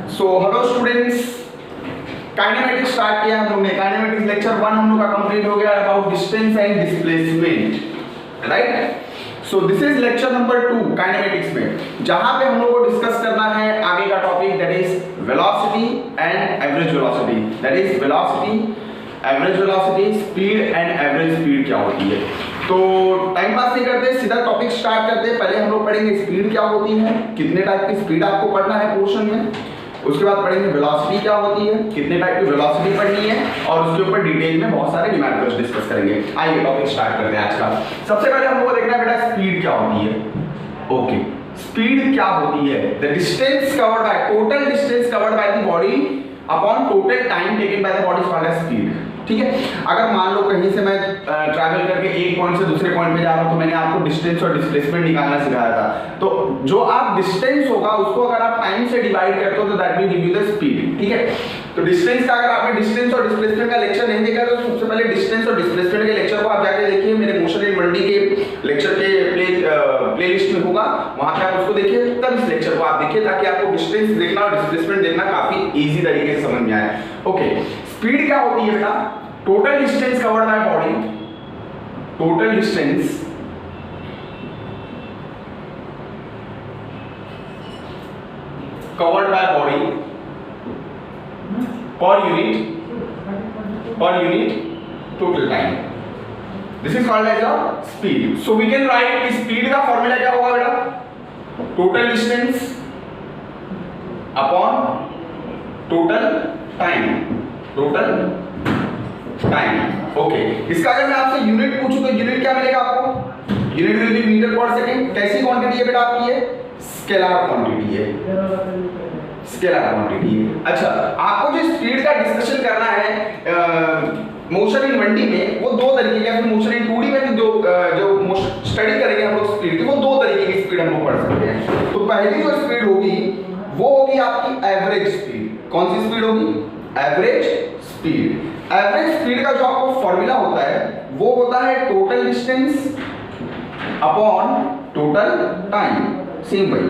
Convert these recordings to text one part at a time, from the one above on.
So hello students, kinematics start किया हम लोग ने। काइनेमेटिक्स लेक्चर 1 हम लोग का कंप्लीट हो गया about distance and displacement, right. So this is lecture number 2 kinematics में, जहां पे हम लोग को डिस्कस करना है आगे का topic, that is velocity and average velocity. That is velocity, average velocity, speed and average speed क्या होती है। तो टाइम पास नहीं करते, सीधा टॉपिक स्टार्ट करते हैं। पहले हम लोग पढ़ेंगे स्पीड क्या होती है, कितने टाइप की स्पीड आपको पढ़ना है पोर्शन में। उसके बाद पढ़ेंगे वेलोसिटी क्या होती है, कितने टाइप की वेलोसिटी पढ़नी है, और उसके ऊपर डिटेल में बहुत सारे न्यूमेरिकल्स डिस्कस करेंगे। आइए टॉपिक स्टार्ट करते हैं आज का। सबसे पहले हम लोग को देखना है बेटा स्पीड क्या होती है। ओके, स्पीड क्या होती है, the distance covered by, total distance covered by the body upon total time taken by the body is called as speed. ठीक है, अगर मान लो कहीं से मैं ट्रैवल करके एक पॉइंट से दूसरे पॉइंट पे जा रहा हूं, तो मैंने आपको डिस्टेंस और डिस्प्लेसमेंट निकालना सिखाया था। तो जो आप डिस्टेंस होगा उसको अगर आप टाइम से डिवाइड करते हो तो that will give you the speed. ठीक है, तो डिस्टेंस का अगर आपने डिस्टेंस और डिस्प्लेसमेंट का लेक्चर नहीं देखा तो सबसे पहले डिस्टेंस और डिस्प्लेसमेंट के लेक्चर को आप जाके देखिए, मेरे मोशन इन मंडी के लेक्चर के प्लेलिस्ट में होगा, वहां पे आप उसको देखिए, तब इस लेक्चर को आप देखिए, ताकि आपको डिस्टेंस देखना और डिस्प्लेसमेंट देखना काफी इजी तरीके से समझ में आए। ओके, स्पीड क्या होती है बेटा, total distance covered by body, total distance covered by body per unit total time. This is called as a speed. So we can write speed का फॉर्मूला क्या होगा बेटा, total distance upon total time, total time. Okay, इसका अगर मैं आपसे unit पूछूं तो यूनिट क्या मिलेगा आपको, unit will be metre per second. कैसी क्वांटिटी है बेटा आपकी, ये स्केलर क्वांटिटी है, स्केलर क्वांटिटी है। अच्छा, आपको जो स्पीड का डिस्कशन करना है मोशन इन 1D में, वो दो तरीके के, फिर मोशन इन 2D में जो स्टडी करेंगे हम लोग स्पीड की, वो दो तरीके की स्पीड हम लोग पढ़ सकते हैं। तो पहली जो स्पीड होगी वो होगी आपकी एवरेज स्पीड। कौन सी स्पीड होगी, एवरेज स्पीड। एवरेज स्पीड का जो आपको फॉर्मूला होता है वो होता है total distance upon total time. Same वही,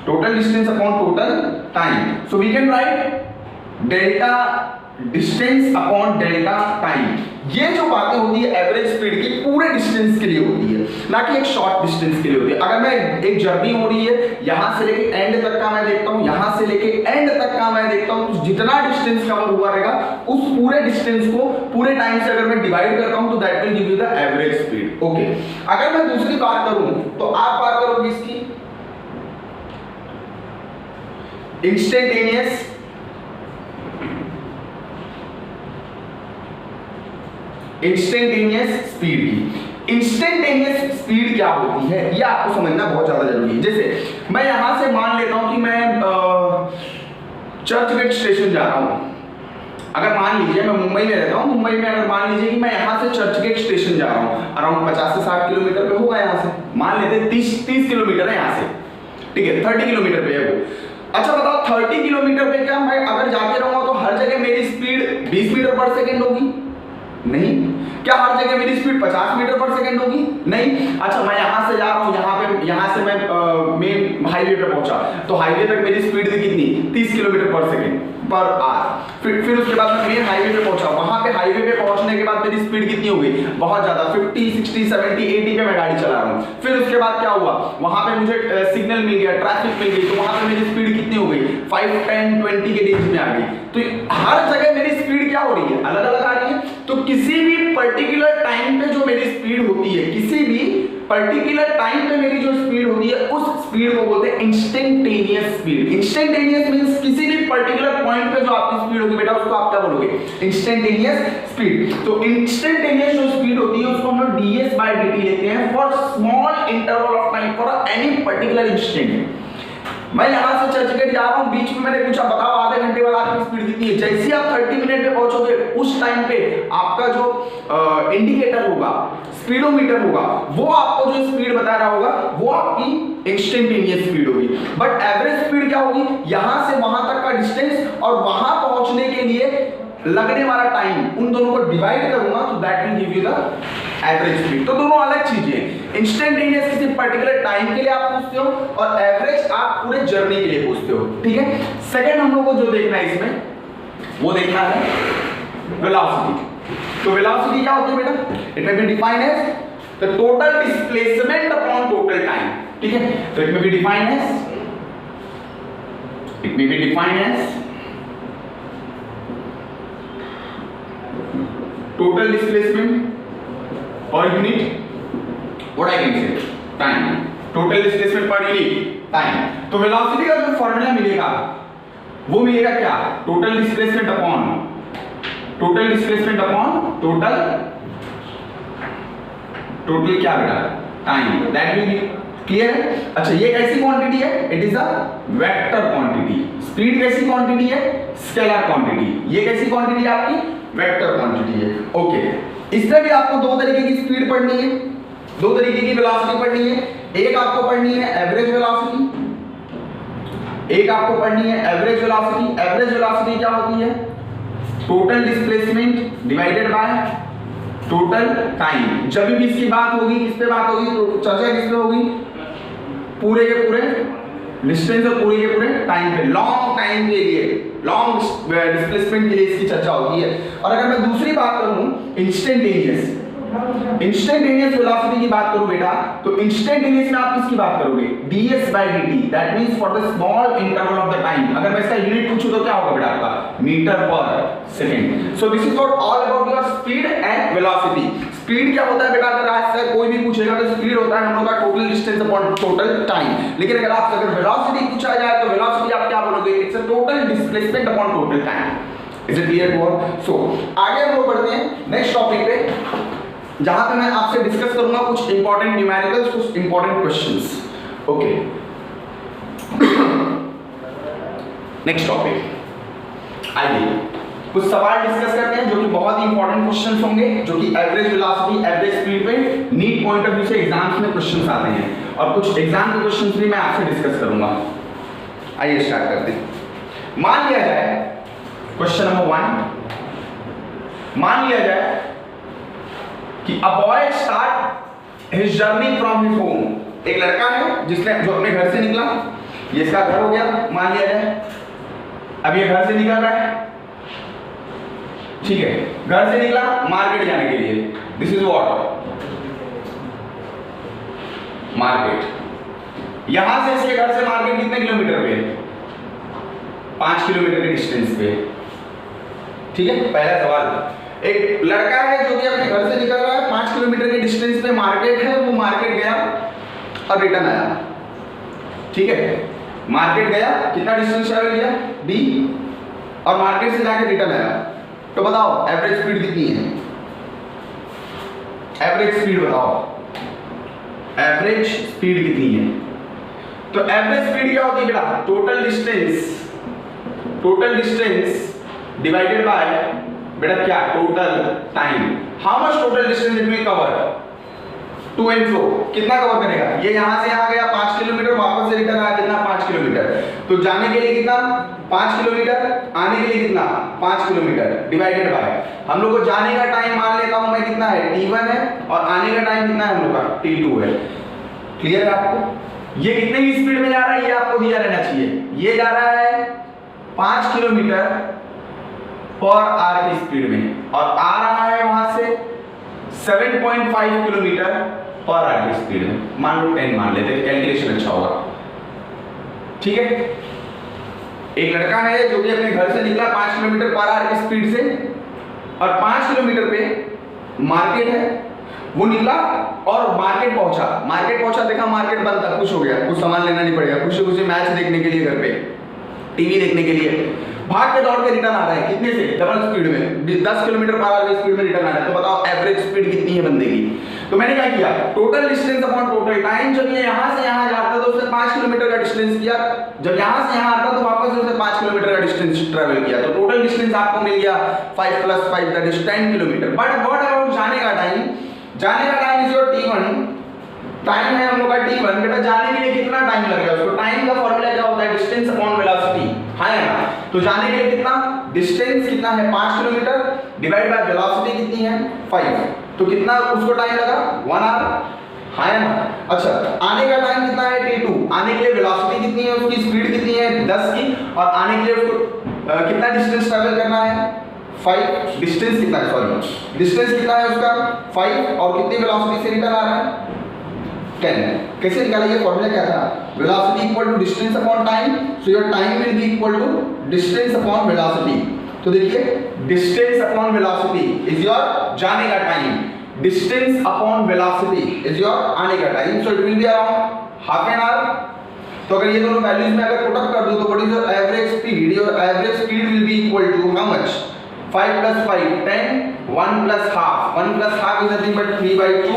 total distance upon total time. So we can write delta distance upon delta time. ये जो बातें होती है एवरेज स्पीड की पूरे डिस्टेंस के लिए होती है, ना कि एक शॉर्ट डिस्टेंस के लिए होती है। अगर मैं एक जर्नी हो रही है, यहां से लेके एंड तक का मैं देखता हूं, यहां से लेके एंड तक का मैं देखता हूं, तो जितना डिस्टेंस कवर हुआ रहेगा उस पूरे डिस्टेंस को पूरे टाइम से अगर मैं डिवाइड करता हूं तो that will give you the average speed. Okay, अगर मैं दूसरी बात करूं तो आप बात करोगे इसकी इंस्टेंटेनियस स्पीड की। इंस्टेंटेनियस स्पीड क्या होती है ये आपको समझना बहुत ज्यादा जरूरी है। जैसे मैं यहां से मान लेता हूं कि मैं चर्च गेट स्टेशन जा रहा हूं। अगर मान लीजिए मैं मुंबई में रहता हूं, मुंबई में अगर मान लीजिए कि मैं यहां से चर्च गेट स्टेशन जा रहा हूं, अराउंड 50 से 60 किलोमीटर पे होगा यहां से, मान लेते हैं 30 किलोमीटर है यहां से, ठीक है, 30 किलोमीटर पे है वो। अच्छा बताओ 30 किलोमीटर पे क्या मैं अगर जाते रहूंगा तो हर जगह मेरी स्पीड 20 मीटर पर सेकंड होगी? नहीं। क्या हर जगह मेरी स्पीड 50 मीटर पर सेकंड होगी? नहीं। अच्छा, मैं यहां से जा रहा हूं, यहां से मैं मेन हाईवे पे पहुंचा, तो हाईवे तक मेरी स्पीड थी कितनी, 30 किलोमीटर पर सेकंड पर आवर। फिर उसके बाद मैं मेन हाईवे पे पहुंचा, वहां पे हाईवे पे पहुंचने के बाद मेरी स्पीड कितनी हो गई, बहुत ज्यादा, 50, 60, 70, 80 पे मैं गाड़ी चला रहा हूं। फिर उसके बाद क्या हुआ, वहां पे मुझे सिग्नल मिल गया, ट्रैफिक मिल गई, तो वहां पे मेरी स्पीड कितनी हो गई, 5, 10, 20 के रेंज में आ गई। तो हर जगह मेरी स्पीड क्या हो रही है, अलग अलग आ रही है। तो किसी भी पर्टिकुलर टाइम पे जो मेरी स्पीड होती है, किसी भी पर्टिकुलर टाइम पे मेरी जो स्पीड होती है उस स्पीड को बोलते हैं इंस्टेंटेनियस स्पीड। इंस्टेंटेनियस मींस किसी भी पर्टिकुलर पॉइंट पे जो आपकी स्पीड होगी बेटा उसको आप क्या बोलोगे, इंस्टेंटेनियस स्पीड। तो इंस्टेंटेनियस जो स्पीड होती है उसको हम लोग ds/dt लेते हैं for small interval of time for any particular instant. मैं यहां से चर्चगेट जा रहा हूं, बीच में मैंने पूछा बताओ आधे घंटे बाद आपकी स्पीड कितनी है। जैसे ही आप 30 मिनट पे पहुंचोगे उस टाइम पे आपका जो इंडिकेटर होगा, स्पीडोमीटर होगा, वो आपको जो स्पीड बता रहा होगा वो आपकी इंस्टेंटेनियस स्पीड होगी। बट एवरेज स्पीड क्या होगी, यहां से वहां तक का डिस्टेंस और वहां पहुंचने के लिए लगने वाला टाइम, उन दोनों को डिवाइड करूंगा तो that will give you the average speed. तो दोनों अलग चीजें। इंस्टेंटेनियस किसी पर्टिकुलर टाइम के लिए आप पूछते हो और एवरेज आप पूरे जर्नी के लिए पूछते हो, ठीक है। सेकंड हम लोग को जो देखना है इसमें, वो देखना है वेलोसिटी। तो वेलोसिटी क्या होती है बेटा? It may be defined as the total displacement upon total time, ठीक है। तो it may be defined as total displacement per unit, what I can say, time, total displacement per unit time। तो velocity का जो formula मिलेगा वो मिलेगा क्या? total displacement upon total क्या बेटा? time, that will be clear है। अच्छा, ये कैसी क्वांटिटी है? it is a vector quantity। Speed कैसी क्वांटिटी है? Scalar quantity. ये कैसी क्वांटिटी है आपकी? वेक्टर क्वांटिटी है, ओके। इसमें भी आपको दो तरीके की स्पीड पढ़नी है, दो तरीके की वेलोसिटी पढ़नी है। एक आपको पढ़नी है एवरेज वेलोसिटी, एक आपको पढ़नी है एवरेज वेलोसिटी। एवरेज वेलोसिटी क्या होती है? Total displacement divided by total time. जब भी इसकी बात होगी, किस पे बात होगी, तो चर्चा किस पे होगी? पूरे के पूरे डिस्टेंस और पूरे के पूरे टाइम पे, लॉन्ग टाइम के लिए, लॉन्ग डिस्प्लेसमेंट के लिए इसकी चर्चा होती है। और अगर मैं दूसरी बात करूं इंस्टेंटेनियस वेलोसिटी की बात करूं बेटा, तो इंस्टेंटेनियस में आप किसकी बात करोगे? ds/dt, that means for the small interval of the time. अगर मैं इसका यूनिट पूछूं तो क्या होगा बेटा आपका? Metre per second. So this is what all about your speed and velocity. Speed क्या होता है बेटा? अगर आज से कोई भी पूछेगा तो स्पीड होता है हम लोग का total distance upon total time. लेकिन अगर आपसे अगर वेलोसिटी पूछा जाए तो वेलोसिटी आप क्या बोलोगे? It's a total displacement upon total time. Is it clear to all? So आगे हम लोग बढ़ते हैं नेक्स्ट टॉपिक पे, जहां पे मैं आपसे डिस्कस करूंगा कुछ इंपॉर्टेंट न्यूमेरिकल्स, कुछ important questions, okay. Next topic, आइए कुछ सवाल डिस्कस करते हैं जो कि बहुत ही इंपॉर्टेंट क्वेश्चंस होंगे, जो कि एवरेज वेलोसिटी, एवरेज स्पीड पे नीट पॉइंट ऑफ व्यू से एग्जाम्स में क्वेश्चंस आते हैं, और कुछ एग्जाम के क्वेश्चंस भी मैं आपसे डिस्कस करूंगा। आइए स्टार्ट करते हैं। मान लिया जाए क्वेश्चन नंबर 1, मान लिया जाए कि a boy start his journey from his home। एक लड़का है जिसने जो अपने घर से निकला, ये इसका घर हो गया मान लिया जाए। अब ये घर से निकल रहा है, ठीक है, घर से निकला मार्केट जाने के लिए। This is what? मार्केट। यहां से इसके घर से मार्केट कितने किलोमीटर पे? 5 किलोमीटर के डिस्टेंस पे, ठीक है। पहला सवाल, एक लड़का है जो कि अपने घर से निकल रहा है, 5 किलोमीटर के डिस्टेंस पे मार्केट है, वो मार्केट गया और रिटर्न आया, ठीक है। मार्केट गया, कितना डिस्टेंस ट्रैवल किया? d, और मार्केट से जाके रिटर्न आया। तो बताओ एवरेज स्पीड कितनी है? एवरेज स्पीड बताओ, एवरेज स्पीड कितनी है? तो एवरेज स्पीड क्या होती है बेटा? टोटल डिस्टेंस डिवाइडेड बाय बेटा क्या? Total time. How much total distance it will cover? To and fro, कितना कवर करेगा? ये यहां से यहां गया 5 किलोमीटर, वापस से रिटर्न आया कितना? 5 किलोमीटर। तो जाने के लिए कितना? 5 किलोमीटर, आने के लिए कितना? 5 किलोमीटर डिवाइडेड बाय, हम लोग को जाने का टाइम मान लेता हूं मैं कितना है? t1 है, और आने का टाइम कितना है हम लोग का? t2 है। क्लियर है आपको? ये कितने की स्पीड में जा रहा है ये आपको दिया रहना चाहिए। ये जा रहा है 5 किलोमीटर पर आवर की स्पीड में, और आ रहा है वहां से 7.5 किलोमीटर पर आवर की स्पीड में। मान लो 10 मान लेते, कैलकुलेशन अच्छा होगा, ठीक है। एक लड़का है जो कि अपने घर से निकला 5 किलोमीटर पर आवर की स्पीड से, और 5 किलोमीटर पे मार्केट है, वो निकला और मार्केट पहुंचा, देखा मार्केट बंद था, खुश हो गया, कुछ सामान लेना नहीं पड़ेगा, खुशी मैच देखने के लिए, घर पे टीवी देखने के लिए भाग के दौड़ के रिटर्न आ रहा है। कितने से? डबल स्पीड में, 10 किलोमीटर पर आवर की स्पीड में रिटर्न आ रहा है। तो बताओ एवरेज स्पीड कितनी है बंदे की? तो मैंने क्या किया? Total distance upon total time. जब ये यहां से यहां जाता तो उसने 5 किलोमीटर का डिस्टेंस किया, जब यहां से यहां आता तो वापस उसने 5 किलोमीटर का डिस्टेंस ट्रैवल किया। तो टोटल डिस्टेंस आपको मिल गया 5 + 5 that is 10 kilometre. But what about जाने का टाइम? जाने का time is your t1, time है हम लोग का t1। बेटा जाने के लिए कितना टाइम लगेगा उसको? टाइम का फॉर्मूला क्या होता है? डिस्टेंस अपॉन वेलोसिटी, है ना। तो जाने के लिए कितना? डिस्टेंस कितना है? 5 किलोमीटर डिवाइड बाय वेलोसिटी कितनी है? 5, तो कितना उसको टाइम लगा 1 आवर, हाँ है ना। अच्छा आने का टाइम कितना है t2, आने के लिए वेलोसिटी कितनी है, उसकी स्पीड कितनी है 10 की, और आने के लिए उसको कितना डिस्टेंस ट्रैवल करना है 5, डिस्टेंस कितना है, सॉरी डिस्टेंस कितना है उसका 5, और कितनी वेलोसिटी से रिटर्न आ रहा है 10। कैसे निकाला, ये फॉर्मूला क्या था, velocity equal to distance upon time, so your time will be equal to distance upon velocity. तो देखिए distance upon velocity is your जाने का time, distance upon velocity is your आने का time, so it will be around half an hour. तो अगर ये दोनों वैल्यूज में अगर पुट अप कर दूं तो what is your average speed, your average speed will be equal to how much 5 + 5 10, 1 + half, 1 + half is nothing but 3/2,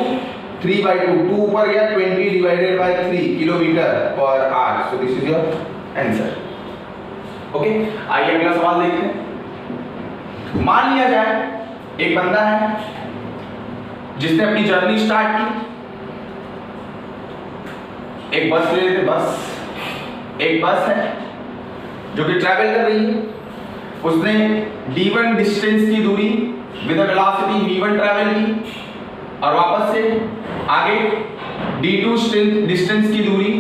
3/2, 2 ऊपर गया 20 divided by 3 kilometre per hour, so this is your answer. Okay आइए अगला सवाल देखते हैं। मान लिया जाए एक बंदा है जिसने अपनी जर्नी स्टार्ट की, एक बस ले लेते, एक बस है जो कि ट्रैवल कर रही है, उसने d1 डिस्टेंस की दूरी with a velocity v1 travel की, और वापस से आगे d2 डिस्टेंस की दूरी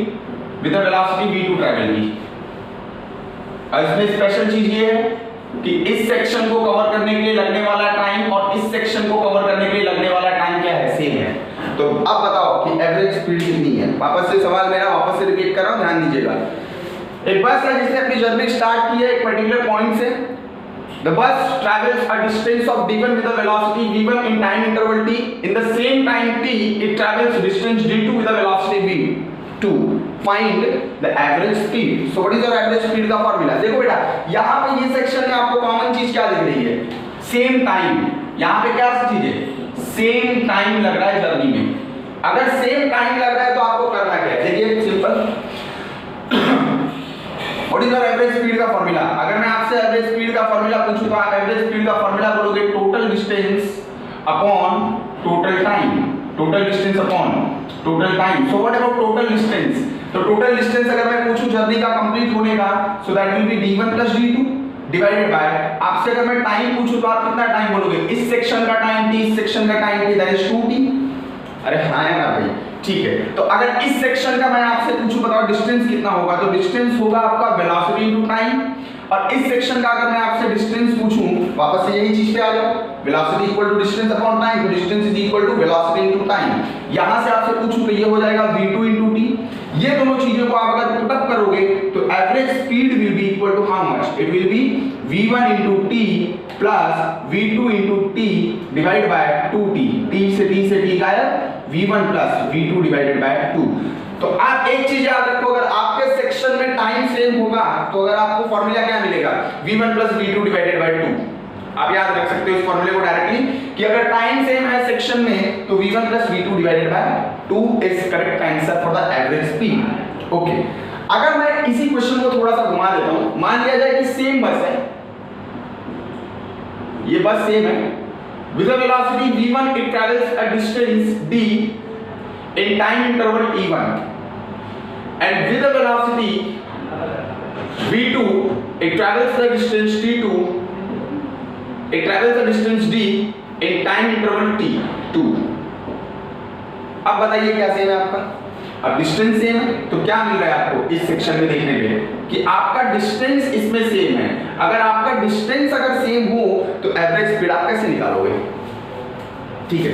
with a velocity v2 travel की। और इसमें स्पेशल चीज ये है कि इस सेक्शन को कवर करने के लिए लगने वाला टाइम और इस सेक्शन को कवर करने के लिए लगने वाला टाइम क्या है, सेम है। तो अब बताओ कि एवरेज स्पीड कितनी है। वापस से सवाल मेरा वापस से रिपीट कर रहा हूं, ध्यान दीजिएगा। एक बस है जिसने अपनी जर्नी स्टार्ट की है एक पर्टिकुलर पॉइंट से। The bus travels a distance of d1 with a velocity v1 in time interval t. In the same time t, it travels distance d2 with a velocity v2. Find the average speed. So what is your average speed का formula? देखो बेटा, यहाँ पे ये section में आपको common चीज क्या दिख रही है, सेम टाइम। यहाँ पे क्या चीज है, सेम टाइम लग रहा है जर्नी में। अगर सेम टाइम लग रहा है तो आपको करना क्या है, देखिए simple. What is your average speed का फॉर्मूला? अगर मैं आपसे एवरेज स्पीड का फॉर्मूला पूछूं तो आप एवरेज स्पीड का फॉर्मूला बोलोगे total distance upon total time, total distance upon total time. So what about total distance? तो टोटल डिस्टेंस अगर मैं पूछूं जर्नी का कंप्लीट होने का, so that will be d1 + d2 divided by, आपसे अगर मैं टाइम पूछूं तो आप कितना टाइम बोलोगे, इस सेक्शन का टाइम t, इस सेक्शन का time t, that is 2t। अरे हाँ है ना भाई, ठीक है। तो अगर इस सेक्शन का मैं आपसे पूछूं बताओ डिस्टेंस कितना होगा, तो डिस्टेंस होगा आपका वेलोसिटी इनटू टाइम। और इस सेक्शन का अगर मैं आपसे डिस्टेंस पूछूं, वापस से यही चीज पे आ जाओ, velocity equal to distance upon time, तो distance is equal to velocity into time. यहां से आपसे पूछूं तो ये हो जाएगा v2 * t। ये दोनों चीजों को आप अगर पुट अप करोगे तो average speed will be equal to how much, it will be v1 * t plus v2 * t divide by 2t, t से t गायब, v1 plus v2 divided by 2। तो आप एक चीज याद रखो, अगर आपके सेक्शन में टाइम सेम होगा तो अगर आपको फॉर्मूला क्या मिलेगा, v1 plus v2 divided by 2। आप याद रख सकते हो इस फॉर्मूले को डायरेक्टली कि अगर टाइम सेम है सेक्शन में तो v1 plus v2 divided by 2 is correct answer for the average speed. Okay, अगर मैं इसी क्वेश्चन को थोड़ा सा घुमा देता हूं, मान लिया जाए कि सेम बस है, ये बस सेम है, with a velocity v1 it travels a distance d in time interval t1, and with a velocity v2 it travels the distance t2, it travels the distance d in time interval t2। अब बताइए क्या same है आपका, अब distance same है तो क्या मिल रहा है आपको इस सेक्शन में देखने पे कि आपका डिस्टेंस इसमें सेम है। अगर आपका डिस्टेंस अगर सेम हो तो एवरेज स्पीड आप कैसे निकालोगे, ठीक है।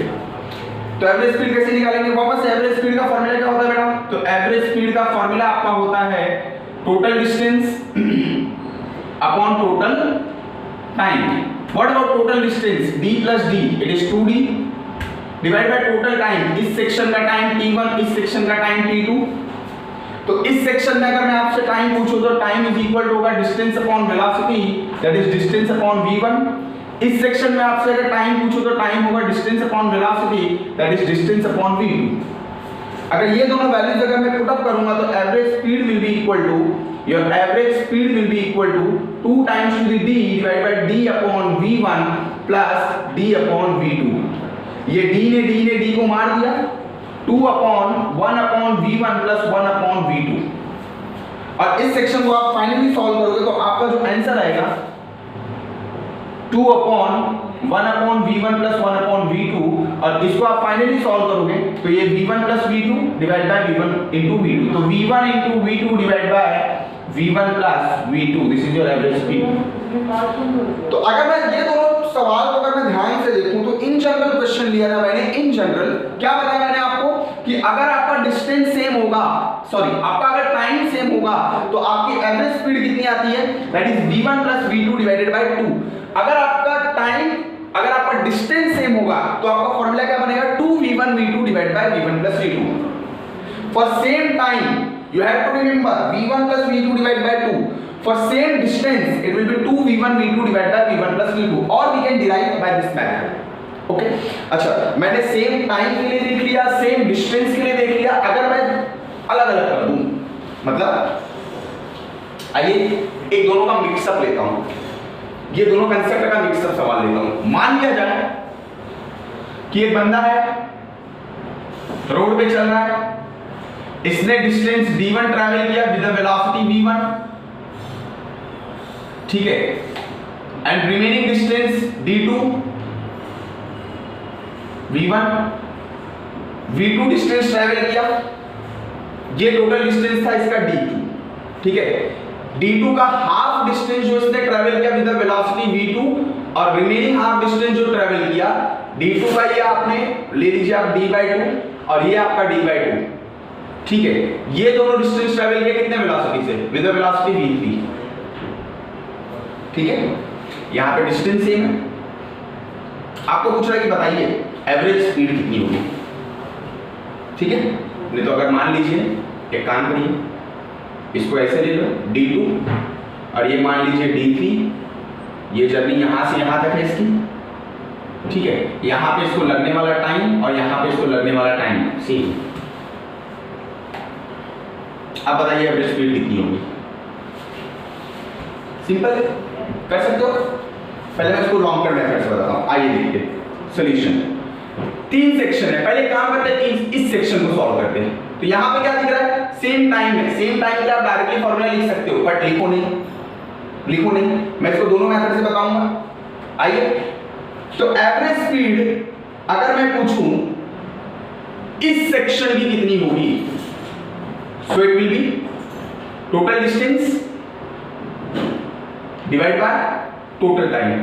तो एवरेज स्पीड कैसे निकालेंगे, वापस से एवरेज स्पीड का फॉर्मूला क्या होता है बेटा, तो एवरेज स्पीड का फॉर्मूला आपका होता है total distance upon total time. What about total distance, d + d, it is 2d divide by total time, इस सेक्शन का टाइम t1, इस सेक्शन का टाइम t2। तो इस सेक्शन में अगर मैं आपसे टाइम पूछूं तो टाइम इज इक्वल टू होगा distance upon velocity, that is distance upon v1। इस सेक्शन में आपसे अगर टाइम पूछूं तो टाइम होगा distance upon velocity, that is distance upon v2। अगर ये दोनों वैल्यूज अगर मैं पुट अप करूंगा तो average speed will be equal to, your average speed will be equal to 2 times to the d divide by d upon v1 plus d upon v2। ये d ने d को मार दिया, 2 upon 1 upon v1 plus 1 upon v2। और इस section को आप finally solve करोगे तो आपका जो आंसर आएगा 2 अपॉन 1/v1 प्लस 1/v2, और इसको आप फाइनली सॉल्व करोगे तो ये v1 plus v2 divide by v1 into v2, तो v1 into v2 divide by v1 plus v2, this is your average speed. तो अगर मैं ये दोनों सवाल को अगर मैं ध्यान से देखूं तो इन जनरल क्वेश्चन लिया था मैंने। इन जनरल क्या बताया मैंने आपको कि अगर आपका डिस्टेंस सेम होगा, सॉरी आपका अगर टाइम सेम होगा तो आपकी एवरेज स्पीड कितनी आती है, that is v1 plus v2 divided by 2। अगर आपका डिस्टेंस सेम होगा तो आपका फॉर्मूला क्या बनेगा, 2v1 v2 divide by v1 plus v2। For same time you have to remember v1 plus v2 divided by 2, for same distance it will be 2v1 v2 divided by v1 plus v2, or we can derive by this method। Okay अच्छा, मैंने same time के लिए देख लिया, same distance के लिए देख लिया। अगर मैं अलग अलग कर दूं, मतलब आइए एक दोनों का मिक्सअप लेता हूं, ये दोनों कंसेप्ट का मिक्सअप सवाल लेता हूं। मान लिया जाए कि एक बंदा है, रोड पे चल रहा है, इसने डिस्टेंस d1 ट्रैवल किया विद द वेलोसिटी v1, ठीक है, and remaining distance d2 v1, v2 distance travel किया, ये टोटल डिस्टेंस था इसका d2, ठीक है। d2 का हाफ डिस्टेंस जो इसने ट्रैवल किया विद द वेलोसिटी v2 और रिमेनिंग हाफ डिस्टेंस जो ट्रैवल किया d2 का, ये आपने ले लीजिए आप d/2 और ये आपका d/2, ठीक है। ये दोनों डिस्टेंस ट्रैवल किया कितने वेलोसिटी से, विद द वेलोसिटी v3, ठीक है। यहां पे डिस्टेंस सेम है, आपको पूछ रहा है कि बताइए एवरेज स्पीड कितनी होगी, ठीक है। नहीं तो अगर मान लीजिए एक काम करिए, इसको ऐसे ले लो d2 और ये मान लीजिए d3, ये जर्नी यहां से यहां तक है इसकी, ठीक है। यहां पे इसको लगने वाला टाइम और यहां पे इसको लगने वाला टाइम सेम। अब बताइए एवरेज स्पीड कितनी होगी, सिंपल है, कर सकते हो। पहले मैं इसको लॉन्ग टर्म मेथड से बताता हूं, आइए देखते हैं सॉल्यूशन। 3 सेक्शन है, पहले काम करते हैं इस सेक्शन को सॉल्व करते हैं। तो यहां पे क्या दिख रहा है, सेम टाइम है, सेम टाइम के लिए आप डायरेक्टली फॉर्मूला लिख सकते हो, बट लिखो नहीं, मैं इसको दोनों मेथड से बताऊंगा। आइए, तो एवरेज स्पीड अगर मैं पूछूं इस सेक्शन की कितनी होगी, so it will be total distance divided by total time,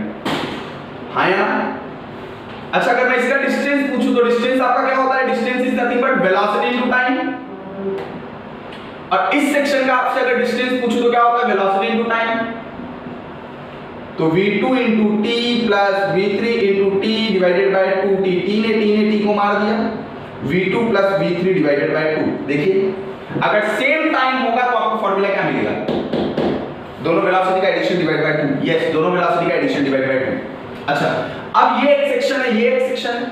हाँ या ना। अच्छा, अगर मैं इसका डिस्टेंस पूछूं तो डिस्टेंस आपका क्या होता है, distance is nothing but velocity into time. और इस सेक्शन का आपसे अगर डिस्टेंस पूछूं तो क्या होता है, वेलोसिटी इनटू टाइम। तो v2 into t plus v3 into t divided by 2t, t ने t को मार दिया, v2 plus v3 divided by 2। देखिए अगर सेम टाइम होगा तो आपको फॉर्मूला क्या मिलेगा, दोनों वेलोसिटी का एडिशन डिवाइड बाय 2, यस, दोनों वेलोसिटी का एडिशन डिवाइड बाय 2। अच्छा, अब ये एक सेक्शन है, ये एक सेक्शन है।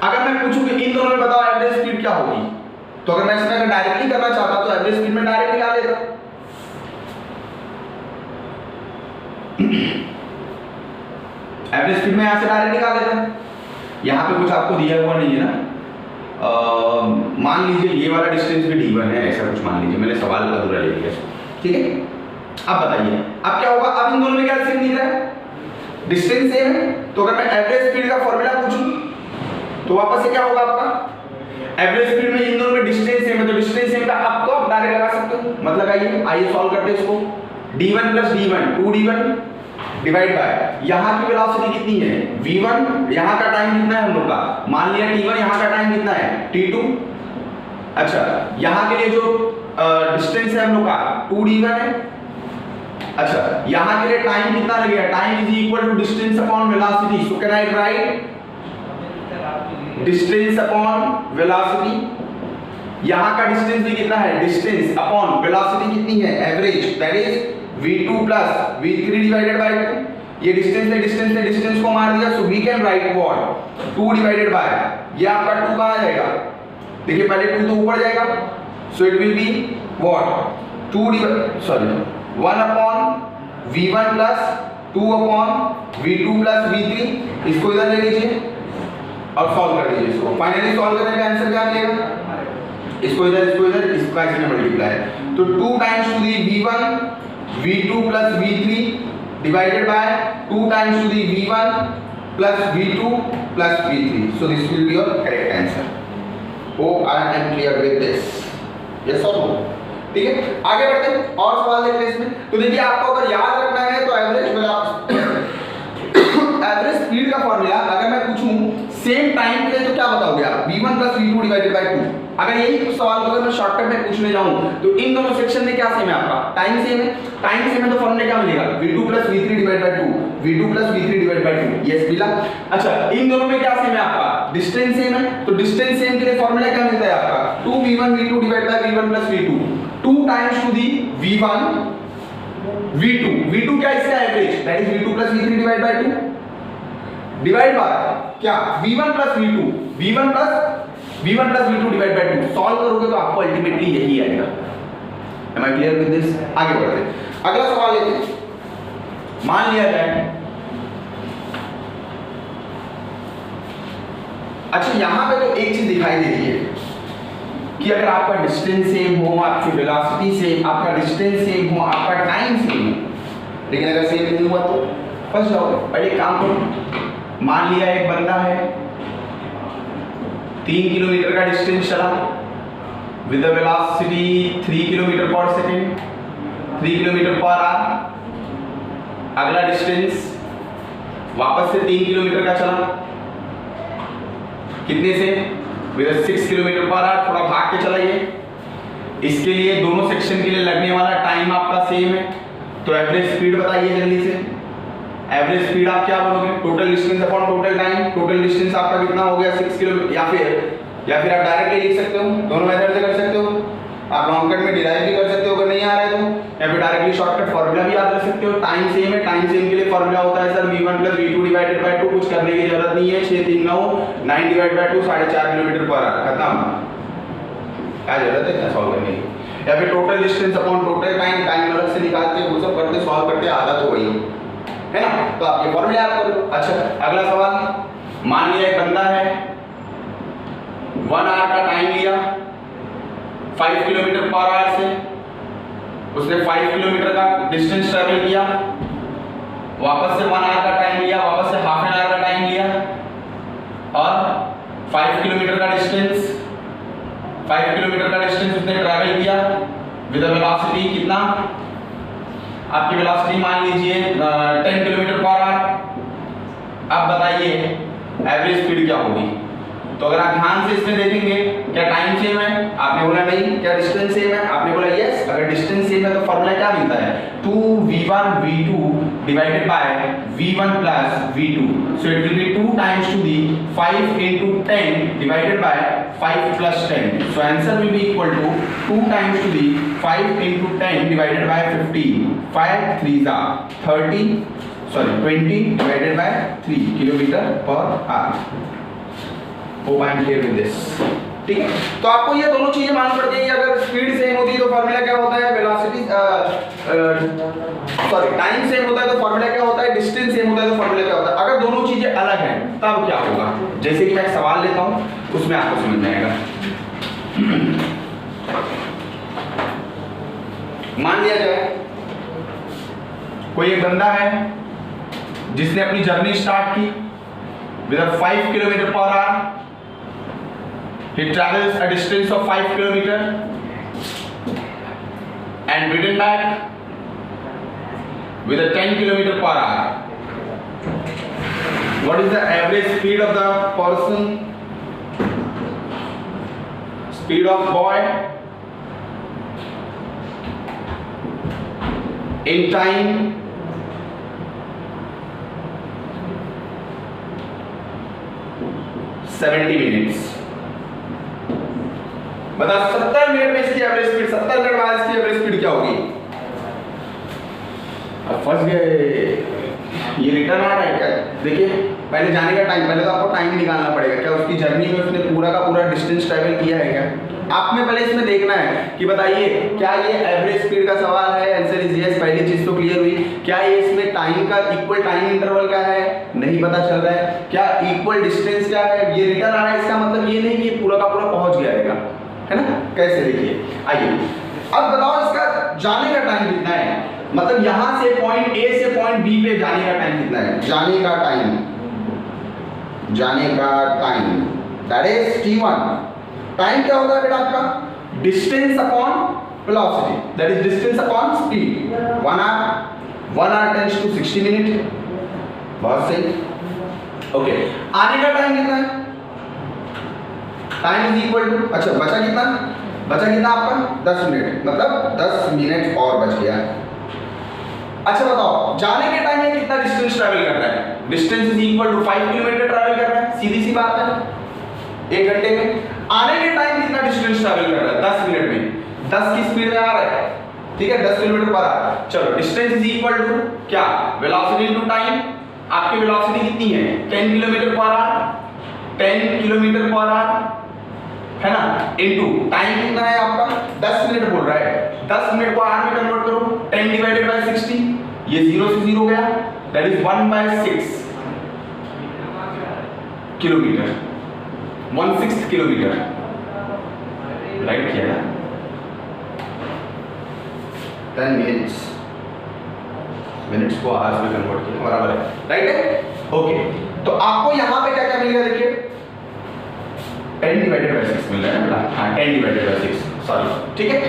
अगर मैं पूछूं कि इन दोनों में बताओ एवरेज स्पीड क्या होगी, तो अगर मैं इसमें अगर डायरेक्टली करना चाहता तो एवरेज स्पीड में डायरेक्ट निकाल लेता। एवरेज स्पीड में यहां से डायरेक्ट निकाल लेता। यहां पे कुछ आपको दिया हुआ नहीं है ना, मान लीजिए ये वाला डिस्टेंस भी d1 है, ऐसा कुछ मान लीजिए, मैंने सवाल अधूरा ले लिया, ठीक है। अब बताइए अब क्या होगा, अब इन दोनों में क्या सेम दिख रहा है, डिस्टेंस सेम है। तो अगर मैं एवरेज स्पीड का फॉर्मूला पूछूं तो वापस से क्या होगा आपका, एवरेज स्पीड में इन दोनों में डिस्टेंस सेम है, तो डिस्टेंस सेम का आपको आप डायरेक्ट लगा सकते हो। मतलब आइए सॉल्व करते हैं इसको, d1 plus d1 2d1 divide by यहां की वेलोसिटी कितनी है v1, यहां का टाइम कितना है हम लोग का, मान लिया t1, यहां का टाइम कितना है t2। अच्छा, यहां के लिए जो डिस्टेंस है हम लोग का 2d1 है। अच्छा, यहां के लिए टाइम कितना लगेगा, time is equal to distance upon velocity, so can I write distance upon velocity. यहां का डिस्टेंस भी कितना है, डिस्टेंस अपॉन वेलोसिटी कितनी है, average, that is v2 plus v3 divided by 2। ये डिस्टेंस को मार दिया, so we can write what 2 divided by, ये आपका 2 कहां जाएगा, देखिए पहले 2 तो ऊपर जाएगा, सो it will be what 1 upon v1 plus 2 upon v2 plus v3। इसको इधर ले लीजिए और सॉल्व कर दीजिए इसको। फाइनली सॉल्व करने का आंसर क्या मिलेगा, इसको इधर इसका इसमें मल्टीप्लाई, तो 2 times to the v1 v2 plus v3 divided by 2 times to the v1 plus V2 plus V3. So this will be your correct answer. Hope I am clear with this. Yes or no? ठीक है, आगे बढ़ते हैं और सवाल देखते हैं इसमें। तो देखिए आपको अगर याद रखना है तो एवरेज स्पीड का फॉर्मूला अगर मैं पूछूं सेम टाइम के लिए तो क्या बताओगे आप? v1 plus v2 divided by 2। अगर यही सवाल को अगर मैं शॉर्टकट में पूछने जाऊं तो इन दोनों सेक्शन में क्या सेम है आपका? टाइम सेम है। टाइम सेम है तो फॉर्मूला क्या मिलेगा? v2 plus v3 divided by 2, v2 plus v3 divided by 2। Yes मिला। अच्छा, इन दोनों में क्या सेम है आपका? डिस्टेंस सेम है, तो डिस्टेंस सेम के लिए फॉर्मूला क्या मिलता है आपका? 2v1 v2 divided by v1 plus v2, 2 times to the v1 v2 क्या इसका average, that is v2 plus v3 divided by 2 divide by क्या? v1 plus v2 divide by 2। Solve करोगे तो आपको अल्टीमेटली यही आएगा। Am I clear with this? आगे बढ़ते हैं, अगला सवाल लेते हैं। मान लिया जाए, अच्छा यहां पे तो एक चीज दिखाई दे रही है कि अगर आपका डिस्टेंस सेम हो, आपकी वेलोसिटी सेम, आपका डिस्टेंस सेम हो, आपका टाइम सेम हो, लेकिन अगर सेम नहीं हुआ तो फंस जाओगे। पहले एक काम करो, मान लिया एक बंदा है 3 किलोमीटर का डिस्टेंस चला विद अ वेलोसिटी 3 किलोमीटर पर सेकेंड, 3 किलोमीटर पर आवर। अगला डिस्टेंस वापस से 3 किलोमीटर का चला, कितने से? विद 6 किलोमीटर पर आवर, थोड़ा भाग के चलाइए। इसके लिए दोनों सेक्शन के लिए लगने वाला टाइम आपका सेम है, तो एवरेज स्पीड बताइए जल्दी से। एवरेज स्पीड आप क्या बोलोगे? Total distance upon total time. Total distance आपका कितना हो गया? 6 किलोमीटर। या फिर आप डायरेक्टली लिख सकते हो, दोनों मेथड से कर सकते हो। आप लॉन्ग कट में डिराइव भी कर सकते हो अगर नहीं आ रहा है तो, या फिर डायरेक्टली शॉर्टकट फॉर्मूला भी याद रख सकते हो। टाइम सेम है, टाइम सेम के लिए फॉर्मूला होता है sir v1 plus v2 divided by 2। कुछ करने की जरूरत नहीं है, 6 3 9 9 divide by 2 4.5 kilometre per our, खत्म। क्या जरूरत है इतना सॉल्व करने की? या फिर total distance upon total time, time अलग से निकालते हैं, वो सब करते सॉल्व करते, आदत हो गई है ना। तो आप ये फॉर्मूला याद करो। अच्छा, अगला सवाल, मान लिया एक बंदा है 1 आवर का टाइम लिया 5 किलोमीटर पर आवर से, उसने 5 किलोमीटर का डिस्टेंस ट्रेवल किया, वापस से 1 आवर का टाइम लिया, वापस से हाफ एन आवर का टाइम लिया, और 5 किलोमीटर का डिस्टेंस उसने ट्रैवल किया विद अ वेलोसिटी कितना? आपकी वेलोसिटी मान लीजिए 10 किलोमीटर पर आवर। अब बताइए एवरेज स्पीड क्या होगी? तो अगर आप ध्यान से इसमें देखेंगे, क्या टाइम सेम है? आपने बोला नहीं। क्या डिस्टेंस सेम है? आपने बोला यस। अगर डिस्टेंस सेम है तो फॉर्मूला क्या मिलता है? 2v1 v2 divided by v1 plus v2। So it will B 2 times to the 5 into 10 divided by 5 plus 10। So answer will be equal to 2 times to the 5 into 10 divided by 15। 5 3s are 20 divided by 3 kilometre per our. Hope I am clear with this। ठीक है, तो आपको ये दोनों चीजें मालूम पड़ जाएगी। अगर स्पीड सेम होती है तो फॉर्मूला क्या होता है? वेलोसिटी टाइम सेम होता है तो फॉर्मूला क्या होता है? डिस्टेंस सेम होता है तो फॉर्मूला क्या होता है? अगर दोनों चीजें अलग हैं तब क्या होगा? जैसे कि मैं एक सवाल लेता हूं, उसमें आपको समझ में आएगा। मान लिया जाए कोई एक बंदा है जिसने अपनी जर्नी स्टार्ट की with 5 kilometre per our. He travels a distance of 5 kilometer and return back with a 10 kilometer per hour. What is the average speed of the person? Speed of boy in time (70 minutes)। बता 70 minute में इसकी average speed, 70 minute बाद इसकी average speed क्या होगी? अब फंस गए। ये रिटर्न आ रहा है क्या? देखिए पहले जाने का टाइम, पहले तो आपको टाइम निकालना पड़ेगा। क्या उसकी जर्नी में उसने पूरा का पूरा डिस्टेंस ट्रैवल किया है क्या? आपने पहले इसमें देखना है कि बताइए क्या ये एवरेज स्पीड का सवाल है? Answer is yes. पहली चीज तो क्लियर हुई। क्या ये इसमें टाइम का इक्वल टाइम इंटरवल क्या है? नहीं पता चल रहा है। क्या इक्वल डिस्टेंस क्या है? ये रिटर्न आ रहा है, इसका मतलब ये नहीं कि पूरा का पूरा पहुंच गया है ना। कैसे देखिए, आइए अब बताओ इसका जाने का टाइम कितना है? मतलब यहां से पॉइंट ए से पॉइंट बी पे जाने का टाइम कितना है? जाने का टाइम जाने का time, that is t1। Time क्या होता है बेटा आपका? Distance upon velocity, that is distance upon speed. 1 hour tends to 60 minute. बहुत सही। ओके, आने का टाइम कितना है? टाइम इज इक्वल टू, अच्छा बचा कितना? बचा कितना आपका? 10 मिनट, मतलब 10 मिनट और बच गया। अच्छा बताओ, जाने के टाइम में कितना डिस्टेंस ट्रैवल करता है? Distance is equal to 5 kilometre travel कर रहा है, सीधी सी बात है, 1 घंटे में। आने के टाइम कितना डिस्टेंस ट्रैवल कर रहा है? 10 मिनट में। 10 की स्पीड में आ रहा है, ठीक है, 10 किलोमीटर पर आवर। चलो, डिस्टेंस इज इक्वल टू क्या? Velocity into time. आपकी वेलोसिटी कितनी है? 10 kilometre per our, 10 kilometre per our है ना, इनटू टाइम कितना है आपका? 10 मिनट बोल रहा है। 10 मिनट को आवर में कन्वर्ट करो, 10 डिवाइडेड बाय 60, ये 0 से 0 गया, that is 1/6 kilometre, 1/6 kilometre. Right किया ना? 10 मिनट्स को आवर्स में कन्वर्ट किया, बराबर है, राइट है। ओके, तो आपको यहां पे क्या क्या मिलेगा? देखिए 10 डिवाइडेड बाय 6 मिल रहा है ना, हाँ 10 डिवाइडेड बाय 6, सॉरी, ठीक है।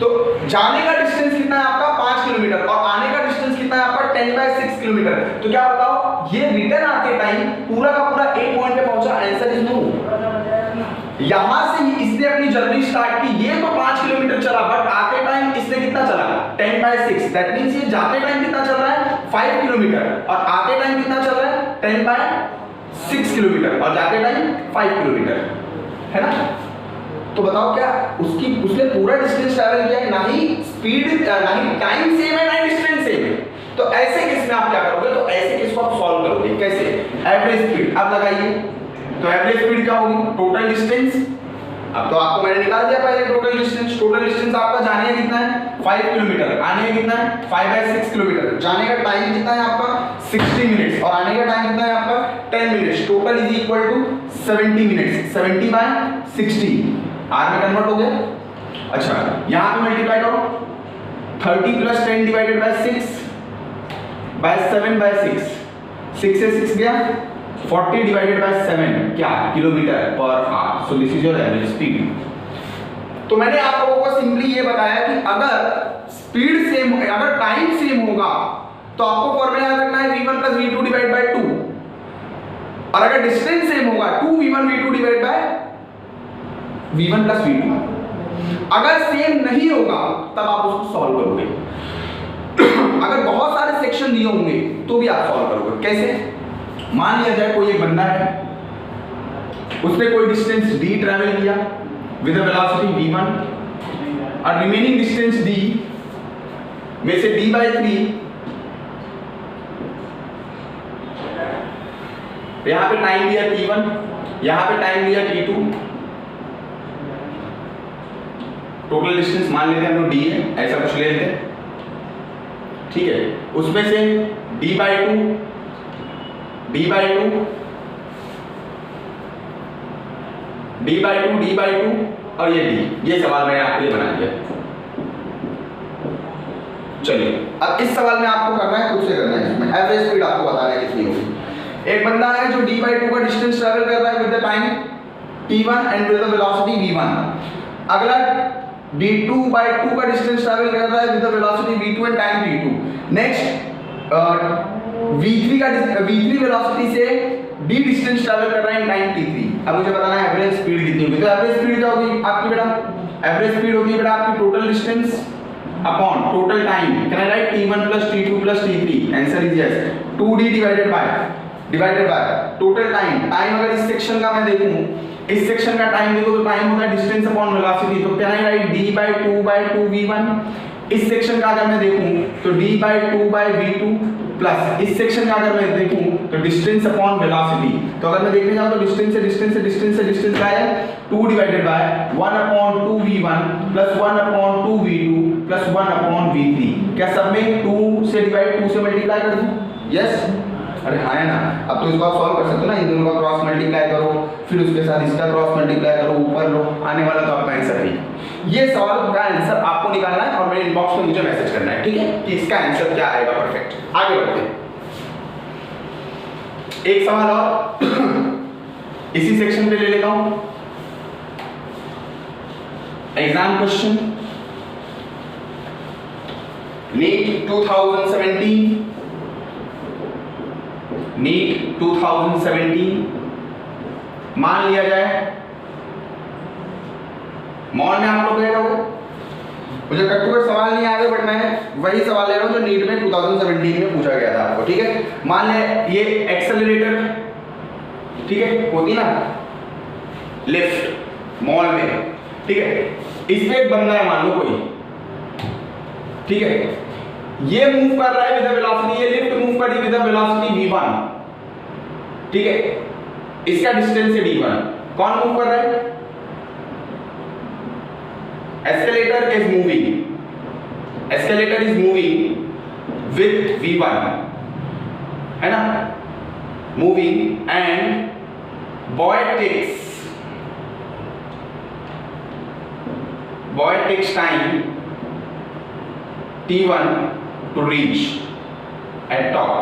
तो जाने का डिस्टेंस कितना है आपका? 5 किलोमीटर, और आने का डिस्टेंस कितना है आपका? 10/6 किलोमीटर। तो क्या बताओ, ये रिटर्न आते टाइम पूरा का पूरा एक पॉइंट पे पहुंचा? Answer is no. यहां से इसने अपनी जर्नी स्टार्ट की, ये तो 5 किलोमीटर चला, बट आते टाइम इसने कितना चला? 10/6, दैट मींस ये जाते टाइम कितना चल रहा है? 5 किलोमीटर, और आते टाइम कितना चल रहा है? 10/6 किलोमीटर, और जाते टाइम 5 किलोमीटर, है ना। तो बताओ, क्या उसने पूरा डिस्टेंस ट्रैवल किया है? ना ही स्पीड, ना ही टाइम सेम है, ना ही डिस्टेंस सेम है। तो ऐसे केस में आप क्या करोगे? तो ऐसे केस को आप सॉल्व करोगे कैसे? एवरेज स्पीड अब लगाइए, तो एवरेज स्पीड क्या होगी? Total distance. अब तो आपको मैंने निकाल दिया पहले टोटल डिस्टेंस। टोटल डिस्टेंस आपका जाने का कितना है? 5 किलोमीटर, आने का कितना है? 5/6 किलोमीटर। जाने का टाइम कितना है आपका? 60 मिनट्स, और आने का टाइम कितना है आपका? 10 minutes. Total is equal to 70 minutes, 70/60 hour में कन्वर्ट हो गया। अच्छा, यहां पे मल्टीप्लाई करो, 30 + 10 डिवाइडेड बाय 6 बाय 7/6, 6 से 6 गया, 40 डिवाइडेड बाय 7 क्या? Kilometre per hour. So this is your average speed. तो मैंने आप लोगों को सिंपली ये बताया कि अगर स्पीड सेम, अगर टाइम सेम होगा तो आपको फॉर्मूला याद रखना है v1 + v2 डिवाइड बाय 2, और अगर डिस्टेंस सेम होगा 2v1 v2 divide by v1 + v2। अगर सेम नहीं होगा तब आप उसको सॉल्व करोगे। अगर बहुत सारे सेक्शन दिए होंगे तो भी आप सॉल्व करोगे। कैसे? मान लिया जाए कोई एक बंदा है, उसने कोई डिस्टेंस d ट्रैवल किया विद अ वेलोसिटी v1, और रिमेनिंग डिस्टेंस d में से d/3 यहां पे टाइम दिया t1, यहां पे टाइम दिया t2, टोटल डिस्टेंस मान लेते हैं हम लोग d है, ऐसा कुछ ले लेते हैं, ठीक है। उसमें से d/2 और ये d, ये सवाल मैंने आपके लिए बना दिया। चलिए, अब इस सवाल में आपको करना है, खुद से करना है। इसमें एवरेज स्पीड आपको बताना है कितनी होगी। एक बंदा है जो d/2 का डिस्टेंस ट्रैवल कर रहा है with the time t1 and with the velocity v1। अगला d2/2 का डिस्टेंस ट्रैवल कर रहा है with the velocity v2 and time t2। Next v3 velocity से d डिस्टेंस ट्रैवल कर रहा है इन टाइम t3। अब मुझे बताना है एवरेज स्पीड कितनी होगी। तो एवरेज स्पीड क्या होगी आपकी बेटा? एवरेज स्पीड होगी बेटा आपकी total distance upon total time. Can I right t1 + t2 + t3? Answer is yes, 2d divided by total time. Time अगर इस सेक्शन का मैं देखूं, इस सेक्शन का टाइम देखो तो टाइम होता है डिस्टेंस अपॉन वेलोसिटी। तो कैन आई राइट d/2/2v1। इस सेक्शन का अगर मैं देखूं तो d/2/v2 प्लस इस सेक्शन का अगर मैं देखूं तो डिस्टेंस अपॉन वेलोसिटी। तो अगर मैं देखने जाऊं तो डिस्टेंस से डिस्टेंस का है 2 divided bye 1/2v1 + 1/2v2 + 1/v3। क्या सब में 2 से डिवाइड 2 से मल्टीप्लाई कर दूं? यस, अरे हाँ है ना। अब तो इसको आप सॉल्व कर सकते हो ना, इन दोनों का क्रॉस मल्टीप्लाई करो, फिर उसके साथ इसका क्रॉस मल्टीप्लाई करो, ऊपर लो, आने वाला तो आपका आंसर है। ये सवाल का आंसर आपको निकालना है और मेरे इनबॉक्स में मुझे मैसेज करना है, ठीक है, कि इसका आंसर क्या आएगा। परफेक्ट, आगे बढ़ते हैं। एक सवाल और इसी सेक्शन पे ले लेता हूं एग्जाम क्वेश्चन नीट 2017 नीट 2017 मान लिया जाए मॉल में आप लोग गए रहोगे, मुझे कट टू कट सवाल नहीं आ रहे बट मैं वही सवाल ले रहा हूं जो नीट में 2017 में पूछा गया था आपको, ठीक है। मान ले ये एक्सेलरेटर, ठीक है, होती ना लिफ्ट मॉल में, ठीक है, इसमें एक बंदा है मान लो कोई, ठीक है, ये मूव कर रहा है विद वेलोसिटी, ये लिफ्ट मूव कर रही है विद वेलोसिटी v1, ठीक है, इसका डिस्टेंस है d1, कौन मूव कर रहा है? Escalator is moving with v1, है ना, moving and boy takes time t1 to reach at top,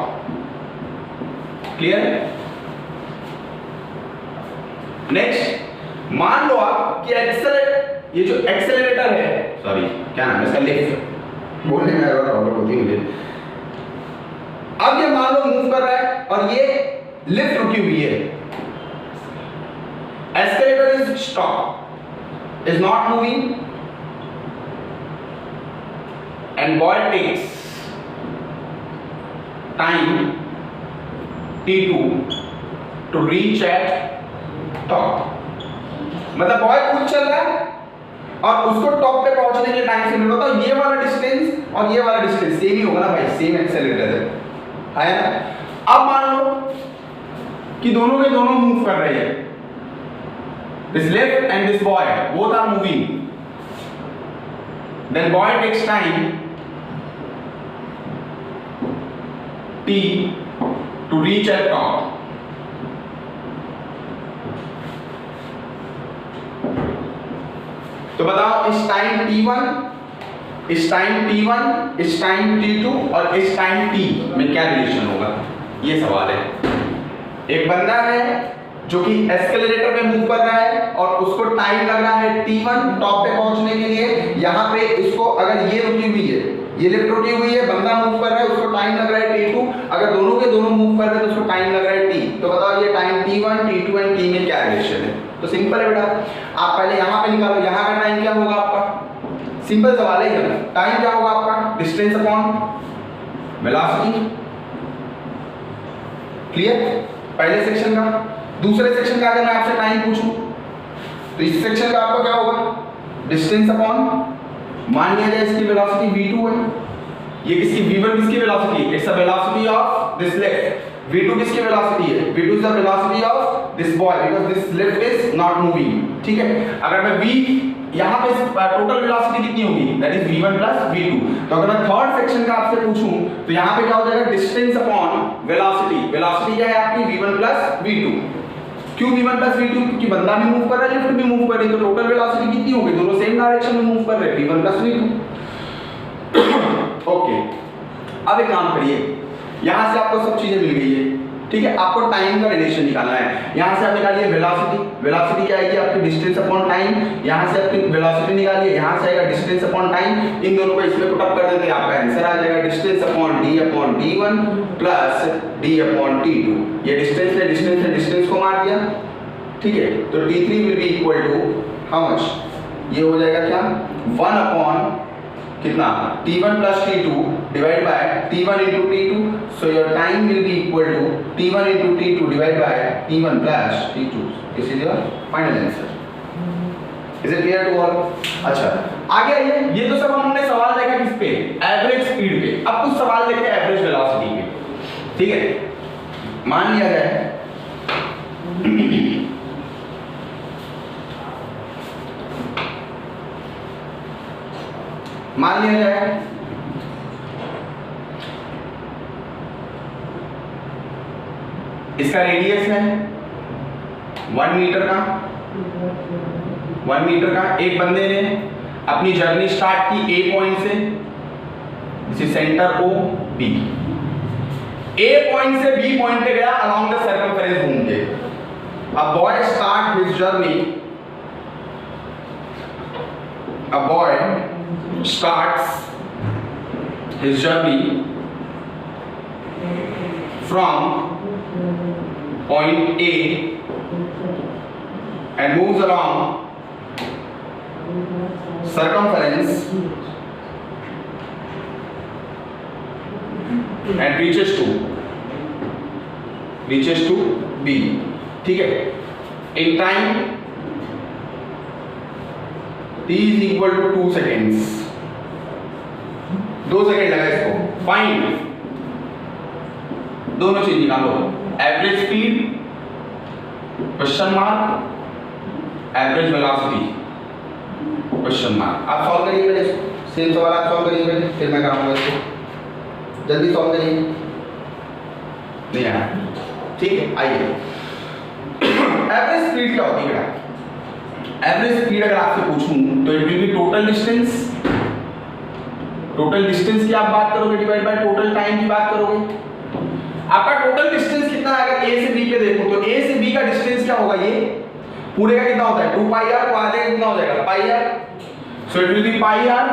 clear? Next मान लो आप कि ये जो एक्सेलरेटर है, सॉरी क्या नाम है इसका, लिफ्ट, बोलने में प्रॉब्लम होती है मुझे। अब ये मान लो मूव कर रहा है और ये लिफ्ट रुकी हुई है, escalator is stop, is not moving and boy takes time t2 to reach at top, मतलब बॉय खुद चल रहा है और उसको टॉप पे पहुंचने के लिए टाइम से मिल रहा था, ये वाला डिस्टेंस और ये वाला डिस्टेंस सेम ही होगा ना भाई, सेम एक्सेलरेटर है ना। अब मान लो कि दोनों के दोनों मूव कर रहे हैं, this left and this boy both are moving, then boy takes time t to reach at top, तो बताओ इस टाइम t1, इस टाइम t1, इस टाइम t2 और इस टाइम t में क्या रिलेशन होगा, ये सवाल है। एक बंदा है जो कि एस्केलेटर पे मूव कर रहा है और उसको टाइम लग रहा है t1 टॉप पे पहुंचने के लिए, यहाँ पे इसको अगर ये रुकी हुई है, ये लिफ्ट रुकी हुई है, बंदा मूव कर रहा है, उसको टाइम लग रहा है t2, अगर दोनों के दोनों मूव कर रहे हैं तो उसको टाइम लग रहा है t, तो बताओ ये time t1, t2 and t में क्या रिलेशन है? तो सिंपल है बेटा, आप पहले यहाँ पे निकालो, यहाँ का टाइम क्या होगा आपका, सिंपल सवाल है ये, टाइम क्या होगा आपका, डिस्टेंस अपॉन वेलोसिटी, क्लियर? पहले सेक्शन का। दूसरे सेक्शन का अगर मैं आपसे टाइम पूछूं तो इस सेक्शन का आपका क्या होगा, डिस्टेंस अपॉन, मान लिया जाए इसकी वेलोसिटी v2 है, ये किसकी v1 किसकी वेलोसिटी है, it's the velocity of this lift, v2 किसकी वेलोसिटी है, v2 is the velocity of this boy because this lift is not moving, ठीक है। अगर मैं v यहां पे टोटल वेलोसिटी कितनी होगी, दैट इज v1 v2, तो अगर मैं थर्ड सेक्शन का आपसे पूछूं तो यहां पे क्या हो जाएगा, डिस्टेंस अपॉन वेलोसिटी, वेलोसिटी क्या है आपकी v1 v2, क्यों v1 v2, क्योंकि बंदा भी मूव कर रहा है, लिफ्ट भी मूव कर रही है, तो टोटल वेलोसिटी कितनी होगी, दोनों सेम डायरेक्शन में मूव कर रहे हैं, v1 v2। ओके, अब एक काम करिए, यहां से आपको सब चीजें मिल गई है, ठीक है, आपको टाइम का रिलेशन निकालना है। यहां से आप निकालिए वेलोसिटी, वेलोसिटी क्या आएगी आपकी, डिस्टेंस अपॉन टाइम, यहां से आपकी वेलोसिटी निकालिए, यहां से आएगा डिस्टेंस अपॉन टाइम, इन दोनों को इसमें पुट अप कर देते हैं, आपका आंसर आ जाएगा distance upon d/d1 plus d/d2, ये डिस्टेंस है, डिस्टेंस को मार दिया, ठीक है, तो d3 will be equal to how much, ये हो जाएगा क्या, 1 अपॉन कितना, t1 plus t2 divided by t1 into t2, so your time will be equal to t1 into t2 divided by t1 plus t2. This is your final answer. Is it clear to all? अच्छा, आगे आइए, ये तो सब हमने सवाल देखा किस पे, एवरेज स्पीड पे, अब कुछ सवाल देखते हैं एवरेज वेलोसिटी पे, ठीक है। मान लिया जाए मान लिया जाए इसका रेडियस है 1 मीटर का, 1 मीटर का, एक बंदे ने अपनी जर्नी स्टार्ट की ए पॉइंट से, इसी सेंटर ओ बी, ए पॉइंट से बी पॉइंट पे गया अलोंग द सर्कमफेरेंस घूम के, A boy starts his journey. A boy starts his journey from point A and moves along circumference and reaches to B. ठीक है, in time t is equal to 2 seconds, 2 second लगा इसको। Find दोनों चीज निकालो, average speed question mark, average velocity question mark. आप solve करिए पहले, सेम सवाल आप सॉल्व करिए पहले, फिर मैं कराऊंगा इसको। जल्दी सॉल्व करिए, नहीं आया, ठीक है। आइए, एवरेज स्पीड क्या होती है? एवरेज स्पीड अगर आपसे पूछूं तो it will B total distance. Total distance की आप बात करोगे डिवाइड बाय टोटल टाइम की बात करोगे। आपका टोटल डिस्टेंस कितना है? अगर ए से बी पे देखो तो ए से बी का डिस्टेंस क्या होगा? ये पूरे का कितना होता है? 2 पाई आर, को आधे का कितना हो जाएगा? Pi R. So it will be pi R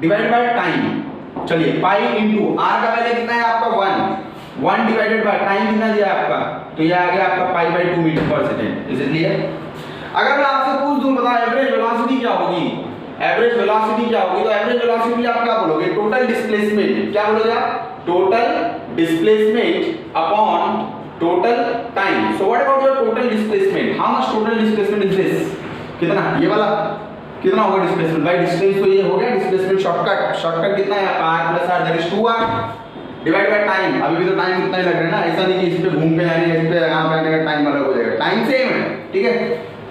divide by time. चलिए, पाई इनटू आर का वैल्यू कितना है आपका? 1 डिवाइडेड बाय टाइम कितना दिया आपका? तो ये आ गया आपका pi by 2 metre per second. Is it clear? अगर मैं आपसे पूछ दूं बता एवरेज वेलोसिटी क्या होगी? एवरेज वेलोसिटी क्या होगी? तो एवरेज वेलोसिटी आप क्या बोलोगे? Total displacement. क्या बोलोगे आप? Total displacement upon total time. So what about your total displacement? How much total displacement is this? कितना? ये वाला कितना होगा डिस्प्लेसमेंट? भाई डिस्टेंस तो ये हो गया डिस्प्लेसमेंट। शॉर्टकट कितना है आपका? r + r that is 2r divide by time. अभी भी तो टाइम उतना ही लग रहा है ना, ऐसा नहीं कि इस पे घूम के आने इस पे यहां पे आने का टाइम अलग हो जाएगा। टाइम सेम है, ठीक है।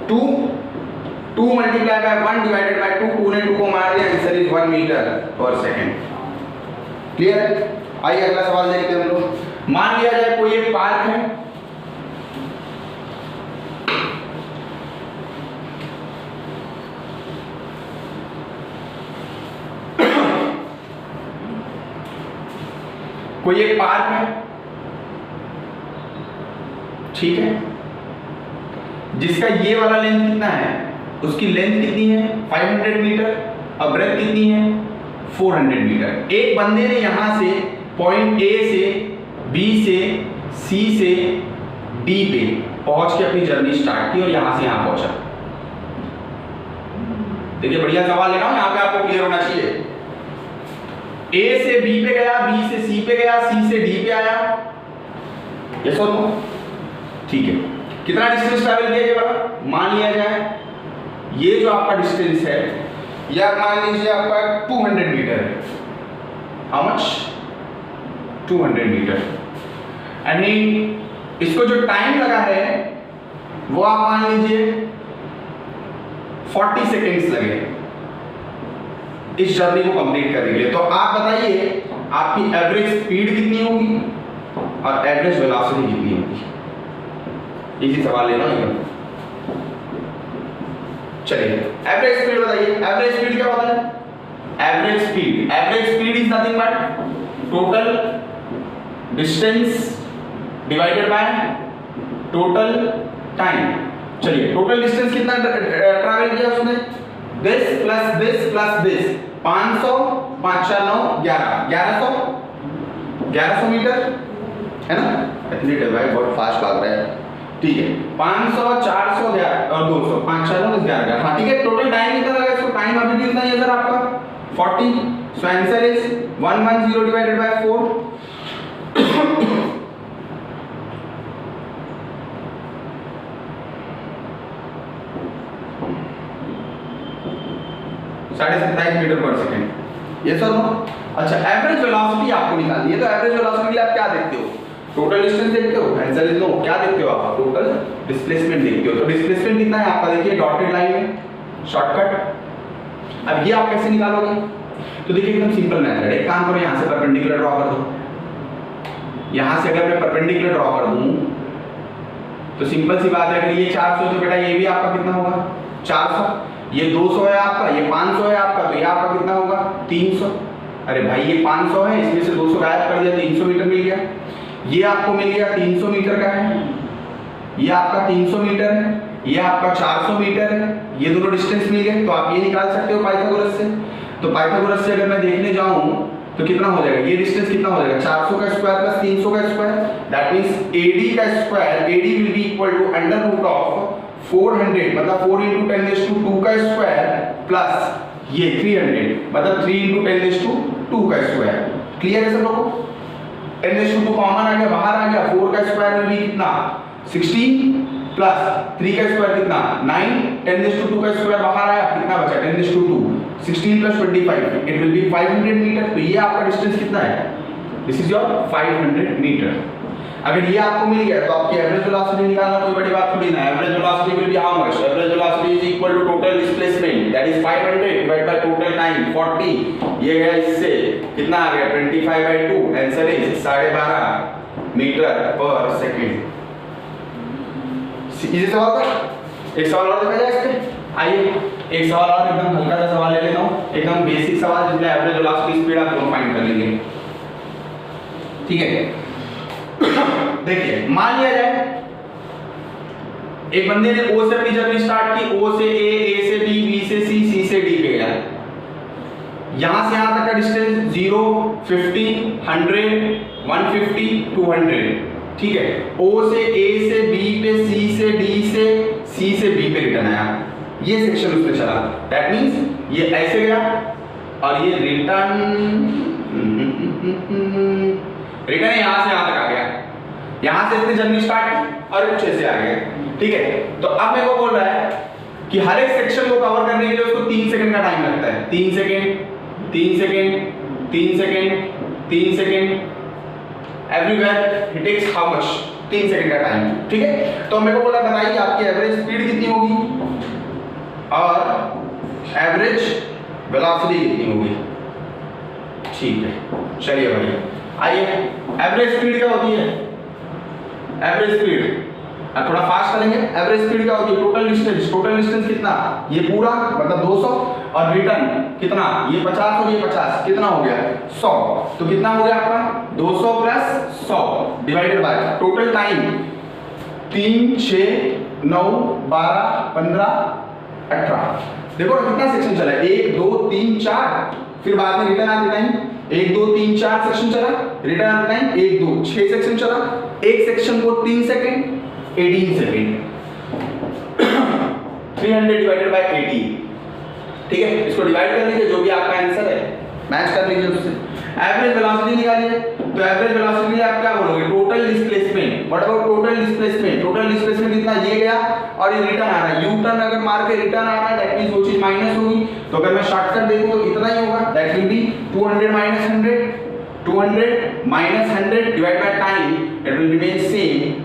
2 मल्टीप्लाई बाय 1 डिवाइडेड बाय 2, 2 ने 2 को मार दिया, answer is 1 metre per second. Clear है? आइए अगला सवाल देखते हैं हम लोग। मान लिया जाए कोई एक पार्क है, कोई एक पार्क है, ठीक है, जिसका ये वाला लेंथ कितना है? उसकी लेंथ कितनी है? 500 मीटर और ब्रेथ कितनी है? 400 मीटर। एक बंदे ने यहां से पॉइंट ए से बी से सी से डी पे पहुंच के अपनी जर्नी स्टार्ट की और यहां से यहां पहुंचा। देखिए बढ़िया सवाल ले रहा हूं, यहां पे आपको क्लियर होना चाहिए। ए से बी पे गया, बी से सी पे गया, सी से डी पे आया। यस और नो? ठीक है। कितना डिस्टेंस ट्रैवल किया ये वाला? मान लिया जाए ये जो आपका डिस्टेंस है, या मान लीजिए आपका 200 मीटर है। How much? 200 मीटर। एंड इसको जो टाइम लगा है वो आप मान लीजिए 40 सेकेंड्स लगे इस जर्नी को कंप्लीट करने के लिए। तो आप बताइए आपकी एवरेज स्पीड कितनी होगी और एवरेज वेलोसिटी कितनी होगी? इसी सवाल लेना है। चलिए एवरेज स्पीड बताइए। एवरेज स्पीड क्या होता है? Average speed is nothing but total distance divided by total time. चलिए टोटल डिस्टेंस कितना ट्रैवल किया उसने? दिस प्लस दिस 500 5 4 9 1100 मीटर है ना? एथलीट है भाई, बहुत फास्ट भाग रहा है। ठीक है, 500 400 और 200 5 4 9 11। हाँ ठीक है, टोटल टाइम कितना लगा इसको? टाइम अभी कितना है सर आपका? 40। So answer is 110 divided by 4। 27.5 metre per second. ये सर नो? अच्छा, एवरेज वेलोसिटी आपको निकालनी है। तो एवरेज वेलोसिटी के लिए आप क्या देखते हो? टोटल डिस्टेंस देखते हो? Answer is no. क्या देखते हो आप? टोटल डिस्प्लेसमेंट देखते हो। तो डिस्प्लेसमेंट कितना है आपका? देखिए डॉटेड लाइन में शॉर्टकट। अब ये आप कैसे निकालोगे? तो देखिए एकदम सिंपल मेथड है। एक काम करो, यहां से परपेंडिकुलर ड्रॉ कर दो। यहां से अगर मैं परपेंडिकुलर ड्रॉ कर दूं तो सिंपल सी बात है, अगर ये 400 तो बेटा ये भी आपका कितना होगा? 400। ये 200 है आपका, ये 500 है आपका, तो ये आपका कितना होगा? 300। अरे भाई ये 500 है, इसमें से 200 गायब कर दिया, 300 मीटर मिल गया। ये आपको मिल गया 300 मीटर का है। ये आपका 300 मीटर है, ये आपका 400 मीटर है, ये दोनों डिस्टेंस मिल गए। तो आप ये निकाल सकते हो पाइथागोरस से। तो पाइथागोरस से अगर मैं देखने जाऊं तो कितना हो जाएगा, ये डिस्टेंस कितना हो जाएगा, 400 का स्क्वायर प्लस 300 का स्क्वायर, दैट मींस AD का square, AD will be equal to under root of 400 मतलब 4 × 10⁻²² का स्क्वायर प्लस ये 300 मतलब 3 × 10⁻² का स्क्वायर। क्लियर है सब लोगों को? 10⁻² कॉमन आ गया, बाहर आ गया, 4 का स्क्वायर विल बी कितना 16 प्लस 3 का स्क्वायर कितना 9, 10⁻² का स्क्वायर बाहर आया, कितना बचा 10⁻², 16 plus 25 it will be 500 metre. तो ये आपका डिस्टेंस कितना है, दिस इज योर 500 मीटर। अगर ये आपको मिल गया तो आपकी एवरेज वेलोसिटी निकालना कोई बड़ी बात थोड़ी ना है। Average velocity will be how much, average velocity is equal to total displacement that is 500 divide by total time 40, ये गया इससे कितना आ गया 25/2, answer is 12.5 metre per second. Easy सवाल था। एक सवाल और देखा जाए इस पे। आइए एक सवाल और एकदम हल्का सा सवाल ले लेता हूं, एकदम बेसिक सवाल जिसमें एवरेज वेलोसिटी स्पीड आप दोनों फाइंड कर लेंगे। ठीक है, देखिए मान लिया जाए एक बंदे ने O से अपनी जर्नी स्टार्ट की, O से A से B B से C C से D पे गया। यहां से यहां तक का डिस्टेंस 0 50 100 150 200। ठीक है, O से A से B पे, C से D से, C से B पे रिटर्न आया, ये सेक्शन उसने चला। दैट मींस ये ऐसे गया और ये रिटर्न यहां से यहां तक आ गया, यहां से इसने जर्नी स्टार्ट की और पीछे से आ गया। ठीक है, तो अब मेरे को बोल रहा है कि हर एक सेक्शन को कवर करने के लिए उसको 3 सेकंड का टाइम लगता है। 3 second 3 second 3 second 3 second, everywhere ही टेक्स हाउ मच 3 सेकंड का टाइम। ठीक है, तो मेरे को बोला बताइए आपकी एवरेज स्पीड कितनी होगी और एवरेज वेलोसिटी कितनी होगी। ठीक है, चलिए भाई आइए, एवरेज स्पीड क्या होती है, एवरेज स्पीड थोड़ा फास्ट करेंगे। एवरेज स्पीड क्या होती है, टोटल डिस्टेंस कितना, ये पूरा मतलब 200 और रिटर्न कितना, ये 50 और ये 50 कितना हो गया 100। तो कितना हो गया आपका 200 plus 100 divided by total time 3 6 9 12 15 18। देखो कितना सेक्शन चला, 1 2 3 4, फिर बाद में रिटर्न आते टाइम 1 2 3 4 सेक्शन चला, रिटर्न आते टाइम 1 2 6 सेक्शन चला। एक सेक्शन को 3 सेकंड 18 सेकंड 300 डिवाइडेड बाय 18। ठीक है, इसको डिवाइड कर लीजिए, जो भी आपका आंसर है मैच कर लीजिए उससे। एवरेज वेलोसिटी निकालिए, तो एवरेज वेलोसिटी आप क्या बोलोगे, total displacement. What about total displacement, total displacement कितना, ये गया और ये रिटर्न आ रहा है, यू टर्न अगर मार के रिटर्न आ रहा है दैट मींस वो चीज माइनस होगी। तो अगर मैं शॉर्टकट देखूं तो इतना ही होगा, that will be 200 minus 100 200 minus 100 divide by time, it will remain same.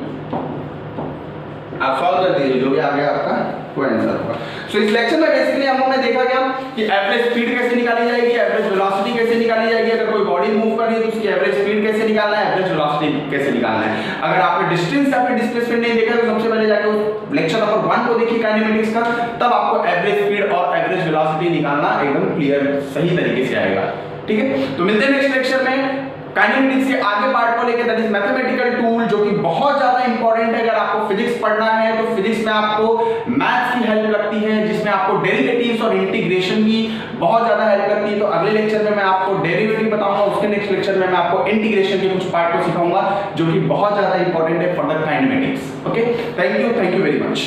आप सॉल्व कर दीजिए, जो भी आ गया आपका वो आंसर होगा। सो इस लेक्चर में बेसिकली हम लोग ने देखा क्या कि एवरेज स्पीड कैसे निकाली जाएगी, एवरेज वेलोसिटी कैसे निकाली जाएगी, अगर कोई बॉडी मूव कर रही है तो उसकी एवरेज स्पीड कैसे निकालना है, एवरेज वेलोसिटी कैसे निकालना है। अगर आपने डिस्टेंस या फिर डिस्प्लेसमेंट नहीं देखा तो सबसे पहले जाके उस लेक्चर नंबर 1 को देखिए काइनेमेटिक्स का, तब आपको एवरेज स्पीड और एवरेज वेलोसिटी निकालना एकदम क्लियर सही तरीके से आएगा। ठीक है, तो मिलते हैं नेक्स्ट लेक्चर में काइनेमेटिक्स के आगे पार्ट को लेकर, दैट इज मैथमेटिकल टूल, जो कि बहुत ज्यादा इंपॉर्टेंट है। अगर आपको फिजिक्स पढ़ना है तो फिजिक्स में आपको मैथ्स की हेल्प लगती है, जिसमें आपको डेरिवेटिव्स और इंटीग्रेशन की बहुत ज्यादा हेल्प लगती है। तो अगले लेक्चर में मैं आपको डेरिवेटिव बताऊंगा, उसके नेक्स्ट लेक्चर में मैं आपको इंटीग्रेशन के कुछ पार्ट को सिखाऊंगा, जो कि बहुत ज्यादा इंपॉर्टेंट है for the kinematics. Okay, thank you very much.